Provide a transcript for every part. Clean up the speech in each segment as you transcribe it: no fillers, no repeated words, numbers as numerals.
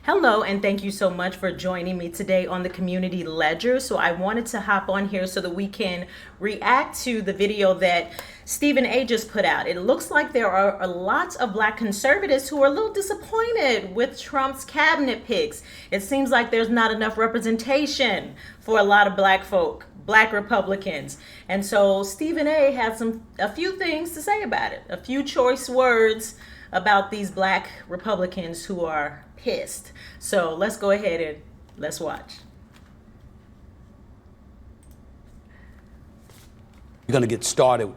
Hello, and thank you so much for joining me today on the Community Ledger. So I wanted to hop on here so that we can react to the video that Stephen A. just put out. It looks like there are lots of Black conservatives who are a little disappointed with Trump's cabinet picks. It seems like there's not enough representation for a lot of Black folk, Black Republicans. And so Stephen A. had a few things to say about it, a few choice words about these Black Republicans who are pissed. So let's go ahead and let's watch. We're going to get started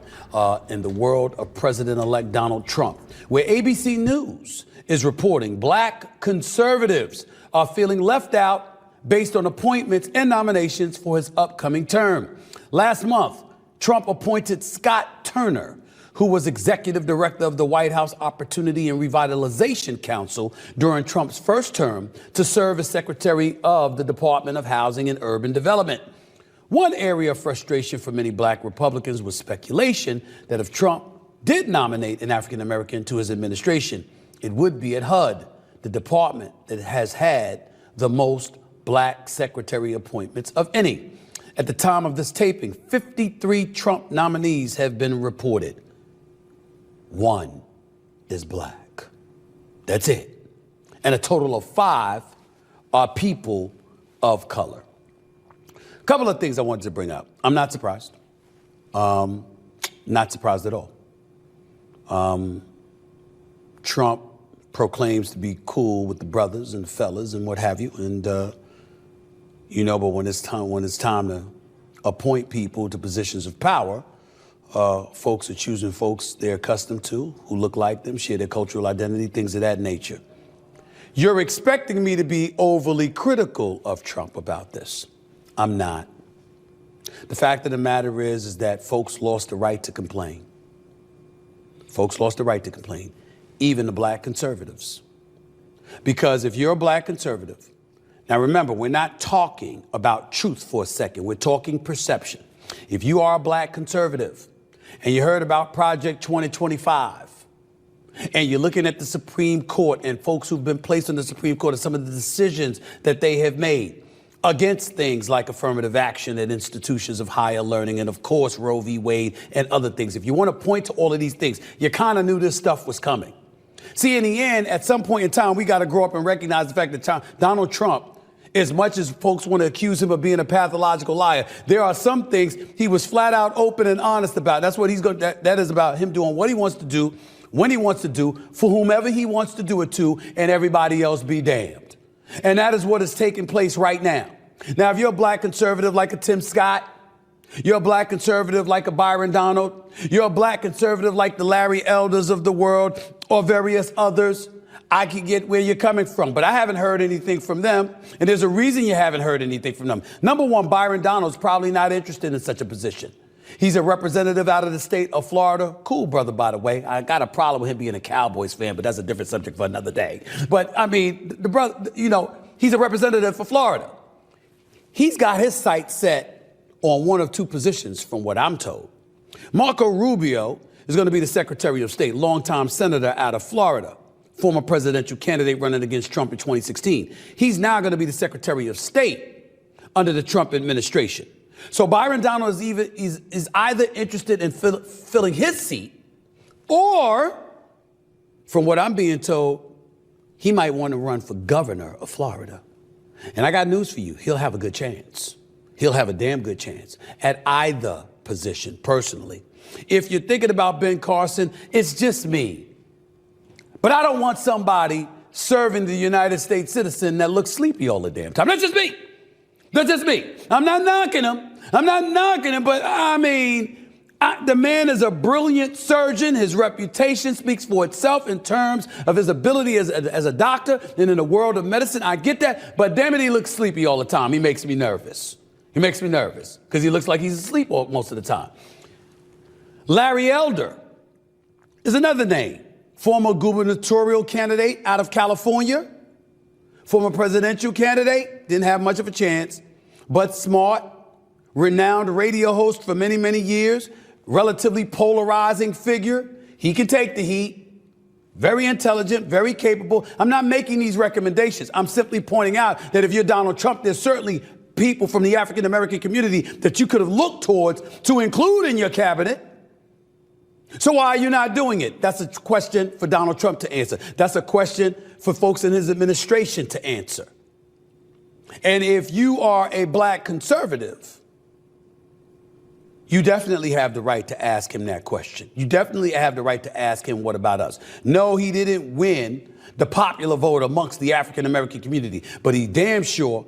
in the world of President-elect Donald Trump, where ABC News is reporting Black conservatives are feeling left out based on appointments and nominations for his upcoming term. Last month, Trump appointed Scott Turner, who was executive director of the White House Opportunity and Revitalization Council during Trump's first term, to serve as secretary of the Department of Housing and Urban Development. One area of frustration for many Black Republicans was speculation that if Trump did nominate an African American to his administration, it would be at HUD, the department that has had the most Black secretary appointments of any. At the time of this taping, 53 Trump nominees have been reported. One is Black. That's it. And a total of 5 are people of color. A couple of things I wanted to bring up. I'm not surprised. Not surprised at all. Trump proclaims to be cool with the brothers and the fellas and what have you. And, but when it's time to appoint people to positions of power, folks are choosing folks they're accustomed to, who look like them, share their cultural identity, things of that nature. You're expecting me to be overly critical of Trump about this. I'm not. The fact of the matter is that folks lost the right to complain. Folks lost the right to complain, even the Black conservatives. Because if you're a Black conservative, now remember, we're not talking about truth for a second. We're talking perception. If you are a Black conservative, and you heard about Project 2025, and you're looking at the Supreme Court and folks who've been placed on the Supreme Court and some of the decisions that they have made against things like affirmative action at institutions of higher learning and, of course, Roe v. Wade and other things. If you want to point to all of these things, you kind of knew this stuff was coming. See, in the end, at some point in time, we got to grow up and recognize the fact that Donald Trump, as much as folks want to accuse him of being a pathological liar, there are some things he was flat out open and honest about. That's what he's going. That is about him doing what he wants to do, when he wants to do, for whomever he wants to do it to, and everybody else be damned. And that is what is taking place right now. Now, if you're a Black conservative like a Tim Scott, you're a Black conservative like a Byron Donald, you're a Black conservative like the Larry Elders of the world or various others, I can get where you're coming from, but I haven't heard anything from them. And there's a reason you haven't heard anything from them. Number one, Byron Donald's probably not interested in such a position. He's a representative out of the state of Florida. Cool brother, by the way. I got a problem with him being a Cowboys fan, but that's a different subject for another day. But I mean, the brother, he's a representative for Florida. He's got his sights set on one of two positions, from what I'm told. Marco Rubio is going to be the Secretary of State, longtime senator out of Florida, former presidential candidate running against Trump in 2016. He's now going to be the Secretary of State under the Trump administration. So Byron Donald is either interested in filling his seat, or, from what I'm being told, he might want to run for governor of Florida. And I got news for you. He'll have a good chance. He'll have a damn good chance at either position, personally. If you're thinking about Ben Carson, it's just me. But I don't want somebody serving the United States citizen that looks sleepy all the damn time. That's just me. That's just me. I'm not knocking him. But I mean, the man is a brilliant surgeon. His reputation speaks for itself in terms of his ability as a doctor and in the world of medicine. I get that. But damn it, he looks sleepy all the time. He makes me nervous. Because he looks like he's asleep most of the time. Larry Elder is another name. Former gubernatorial candidate out of California, former presidential candidate, didn't have much of a chance, but smart, renowned radio host for many, many years, relatively polarizing figure. He can take the heat. very intelligent, very capable. I'm not making these recommendations. I'm simply pointing out that if you're Donald Trump, there's certainly people from the African American community that you could have looked towards to include in your cabinet. So why are you not doing it? That's a question for Donald Trump to answer. That's a question for folks in his administration to answer. And if you are a black conservative, you definitely have the right to ask him that question. You definitely have the right to ask him, what about us? No, he didn't win the popular vote amongst the African American community, but he damn sure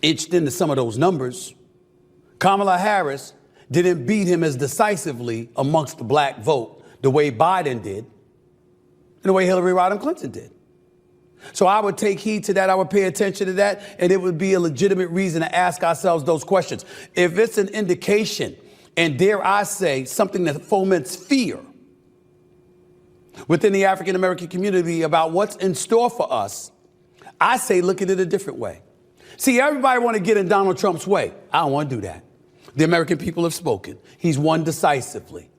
inched into some of those numbers. Kamala Harris didn't beat him as decisively amongst the black vote the way Biden did and the way Hillary Rodham Clinton did. So I would take heed to that. I would pay attention to that. And it would be a legitimate reason to ask ourselves those questions. If it's an indication, and dare I say, something that foments fear within the African American community about what's in store for us, I say look at it a different way. See, everybody want to get in Donald Trump's way. I don't want to do that. The American people have spoken. He's won decisively.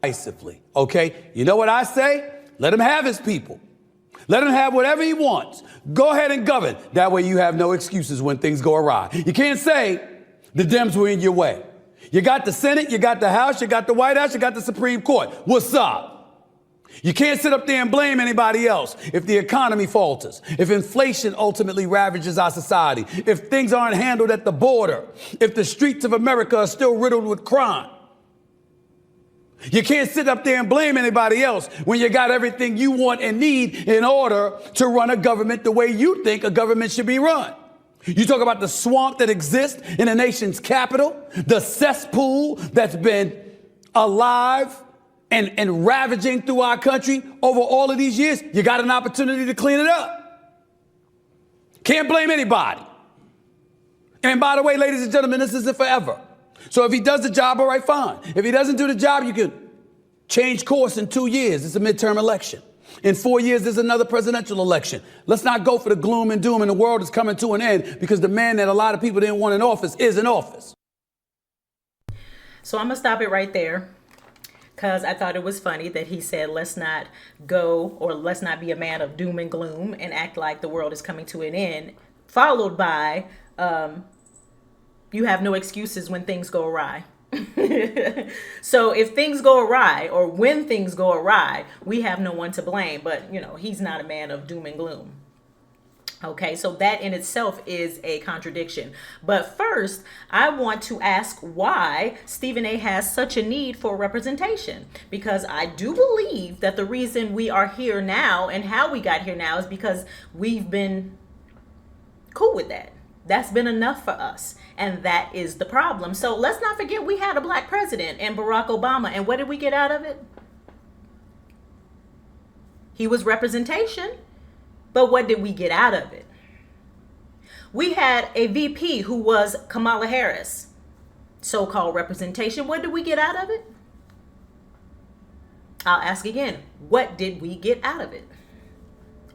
Okay? You know what I say? Let him have his people. Let him have whatever he wants. Go ahead and govern. That way you have no excuses when things go awry. You can't say the Dems were in your way. You got the Senate, you got the House, you got the White House, you got the Supreme Court. What's up? You can't sit up there and blame anybody else if the economy falters, if inflation ultimately ravages our society, if things aren't handled at the border, if the streets of America are still riddled with crime. You can't sit up there and blame anybody else when you got everything you want and need in order to run a government the way you think a government should be run. You talk about the swamp that exists in the nation's capital, the cesspool that's been alive and ravaging through our country over all of these years. You got an opportunity to clean it up. Can't blame anybody. And by the way, ladies and gentlemen, this isn't forever. So if he does the job, all right, fine. If he doesn't do the job, you can change course in 2 years. It's a midterm election. In 4 years, there's another presidential election. Let's not go for the gloom and doom, and the world is coming to an end because the man that a lot of people didn't want in office is in office. So I'm going to stop it right there, because I thought it was funny that he said, let's not go, or let's not be a man of doom and gloom and act like the world is coming to an end, followed by, you have no excuses when things go awry. So if things go awry, or when things go awry, we have no one to blame. But, he's not a man of doom and gloom. Okay, so that in itself is a contradiction. But first, I want to ask why Stephen A. has such a need for representation. Because I do believe that the reason we are here now and how we got here now is because we've been cool with that. That's been enough for us. And that is the problem. So let's not forget we had a black president and Barack Obama. And what did we get out of it? He was representation. But what did we get out of it? We had a VP who was Kamala Harris. So-called representation. What did we get out of it? I'll ask again. What did we get out of it?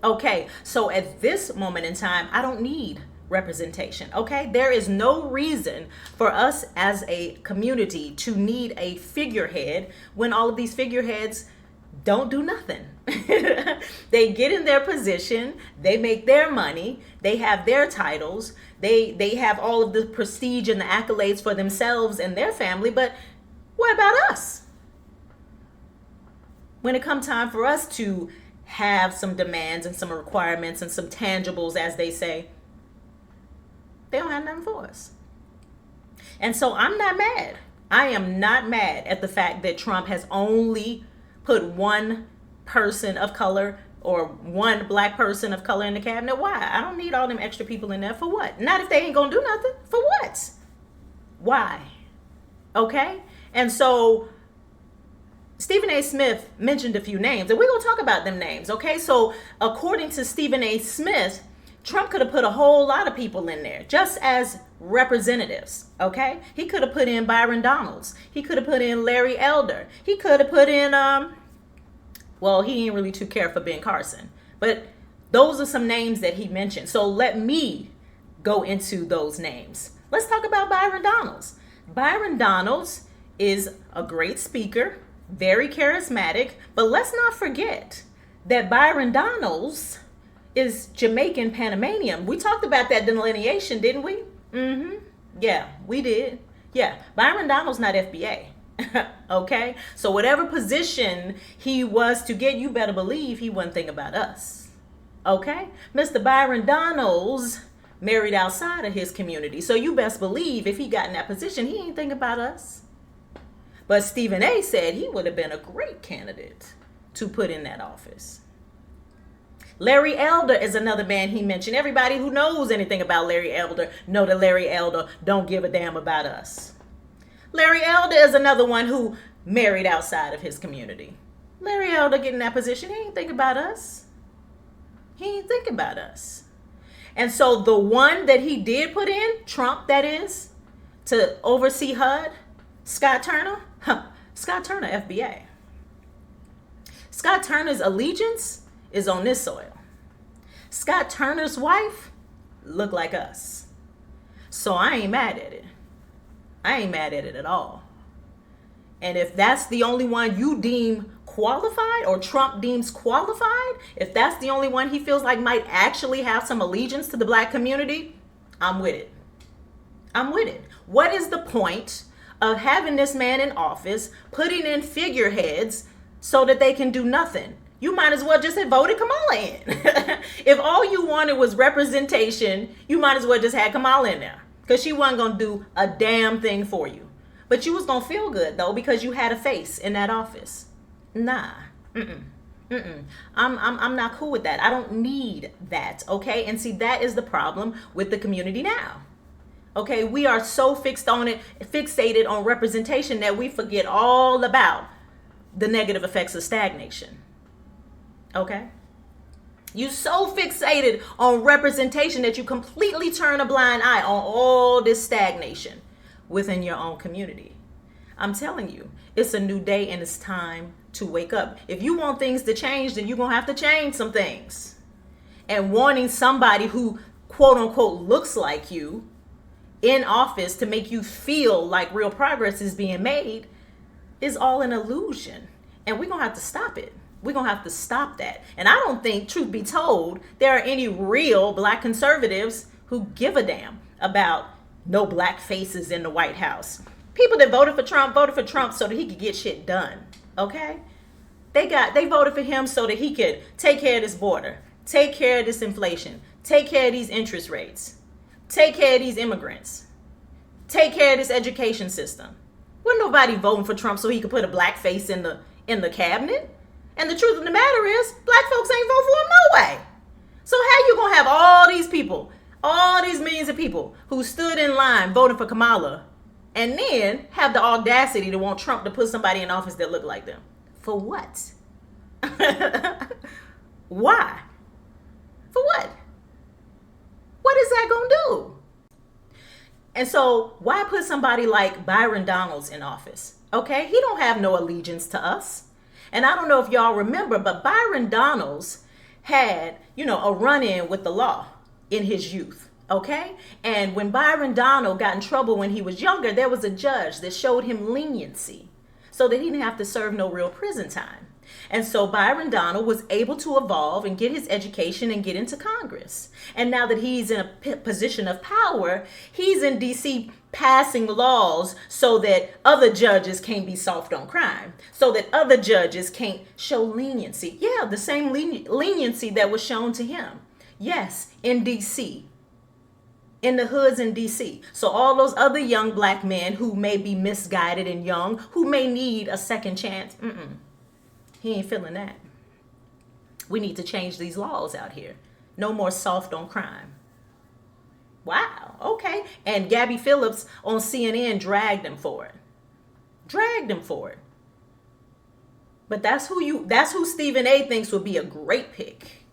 Okay, so at this moment in time, I don't need representation. Okay, there is no reason for us as a community to need a figurehead when all of these figureheads don't do nothing. They get in their position, they make their money, they have their titles, they have all of the prestige and the accolades for themselves and their family, but what about us? When it comes time for us to have some demands and some requirements and some tangibles, as they say, they don't have nothing for us. And so I'm not mad. I am not mad at the fact that Trump has only put one person of color or one black person of color in the cabinet. Why? I don't need all them extra people in there. For what? Not if they ain't gonna do nothing. For what? Why? Okay? And so Stephen A. Smith mentioned a few names, and we're gonna talk about them names, okay? So according to Stephen A. Smith, Trump could have put a whole lot of people in there just as representatives, okay? He could have put in Byron Donalds. He could have put in Larry Elder. He could have put in, well, he ain't really too care for Ben Carson. But those are some names that he mentioned. So let me go into those names. Let's talk about Byron Donalds. Byron Donalds is a great speaker, very charismatic, but let's not forget that Byron Donalds is Jamaican Panamanian. We talked about that delineation, didn't we? Mm-hmm. Yeah, we did. Yeah, Byron Donalds not FBA. Okay? So whatever position he was to get, you better believe he wouldn't think about us. Okay? Mr. Byron Donalds married outside of his community. So you best believe if he got in that position, he ain't think about us. But Stephen A. said he would have been a great candidate to put in that office. Larry Elder is another man he mentioned. Everybody who knows anything about Larry Elder know that Larry Elder don't give a damn about us. Larry Elder is another one who married outside of his community. Larry Elder getting that position, he ain't think about us. He ain't think about us. And so the one that he did put in, Trump that is, to oversee HUD, Scott Turner, Scott Turner, FBA. Scott Turner's allegiance is on this soil. Scott Turner's wife look like us. So I ain't mad at it. I ain't mad at it at all. And if that's the only one you deem qualified, or Trump deems qualified, if that's the only one he feels like might actually have some allegiance to the black community, I'm with it. I'm with it. What is the point of having this man in office, putting in figureheads so that they can do nothing? You might as well just have voted Kamala in. If all you wanted was representation, you might as well just have Kamala in there, because she wasn't going to do a damn thing for you. But you was going to feel good, though, because you had a face in that office. Nah. I'm not cool with that. I don't need that, okay? And see, that is the problem with the community now. Okay, we are so fixated on representation that we forget all about the negative effects of stagnation. Okay? You so fixated on representation that you completely turn a blind eye on all this stagnation within your own community. I'm telling you, it's a new day and it's time to wake up. If you want things to change, then you're going to have to change some things. And wanting somebody who, quote unquote, looks like you in office to make you feel like real progress is being made is all an illusion. And we're going to have to stop it. We're going to have to stop that. And I don't think, truth be told, there are any real black conservatives who give a damn about no black faces in the White House. People that voted for Trump so that he could get shit done. Okay? They voted for him so that he could take care of this border, take care of this inflation, take care of these interest rates, take care of these immigrants, take care of this education system. Wasn't nobody voting for Trump so he could put a black face in the cabinet. And the truth of the matter is, black folks ain't vote for him no way. So how you gonna have all these people, all these millions of people who stood in line voting for Kamala, and then have the audacity to want Trump to put somebody in office that look like them? For what? Why? For what? What is that gonna do? And so why put somebody like Byron Donalds in office? Okay, he don't have no allegiance to us. And I don't know if y'all remember, but Byron Donalds had, a run-in with the law in his youth, okay? And when Byron Donald got in trouble when he was younger, there was a judge that showed him leniency so that he didn't have to serve no real prison time. And so Byron Donald was able to evolve and get his education and get into Congress. And now that he's in a position of power, he's in D.C. passing laws so that other judges can't be soft on crime, so that other judges can't show leniency. Yeah, the same leniency that was shown to him. Yes, in D.C., in the hoods in D.C. So all those other young black men who may be misguided and young, who may need a second chance, he ain't feeling that. We need to change these laws out here. No more soft on crime. Wow, okay. And Gabby Phillips on CNN dragged him for it. Dragged him for it. But that's who Stephen A. thinks would be a great pick.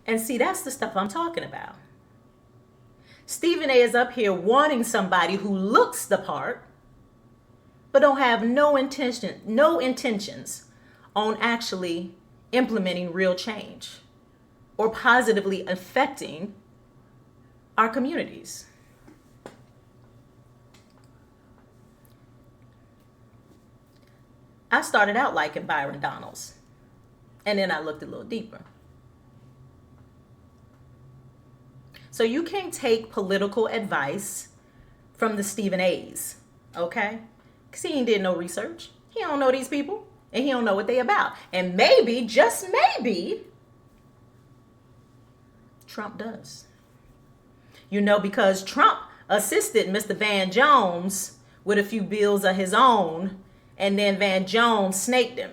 And see, that's the stuff I'm talking about. Stephen A. is up here wanting somebody who looks the part, but don't have no intentions on actually implementing real change or positively affecting our communities. I started out liking Byron Donalds. And then I looked a little deeper. So you can't take political advice from the Stephen A's, okay? Because he ain't did no research. He don't know these people, and he don't know what they about. And maybe, just maybe, Trump does. You know, because Trump assisted Mr. Van Jones with a few bills of his own, and then Van Jones snaked him.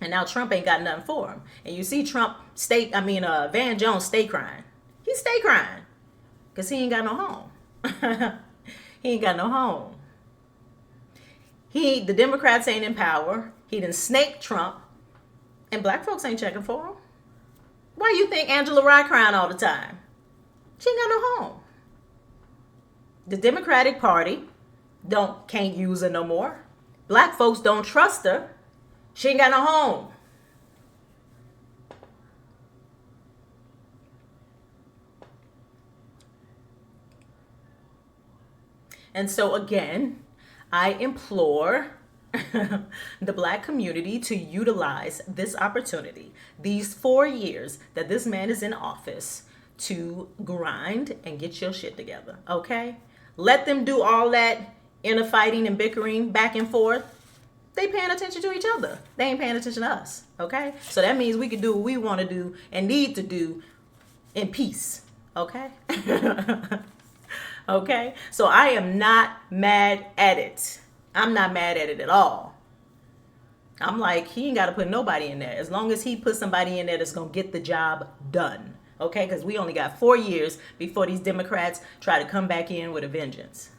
And now Trump ain't got nothing for him. And you see Van Jones stay crying. He stay crying because he ain't got no home. He ain't got no home. The Democrats ain't in power. He done snaked Trump, and black folks ain't checking for him. Why you think Angela Rye crying all the time? She ain't got no home. The Democratic Party can't use her no more. Black folks don't trust her. She ain't got no home. And so again, I implore the black community to utilize this opportunity, these 4 years that this man is in office, to grind and get your shit together, okay? Let them do all that inner fighting and bickering back and forth. They paying attention to each other. They ain't paying attention to us, okay? So that means we can do what we want to do and need to do in peace, okay? Okay? So I am not mad at it. I'm not mad at it at all. I'm like, he ain't got to put nobody in there. As long as he puts somebody in there that's going to get the job done. Okay? Because we only got 4 years before these Democrats try to come back in with a vengeance.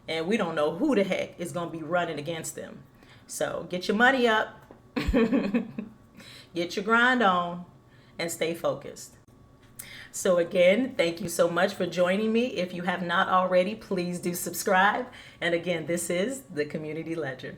And we don't know who the heck is going to be running against them. So get your money up. Get your grind on. And stay focused. So again, thank you so much for joining me. If you have not already, please do subscribe. And again, this is the Community Ledger.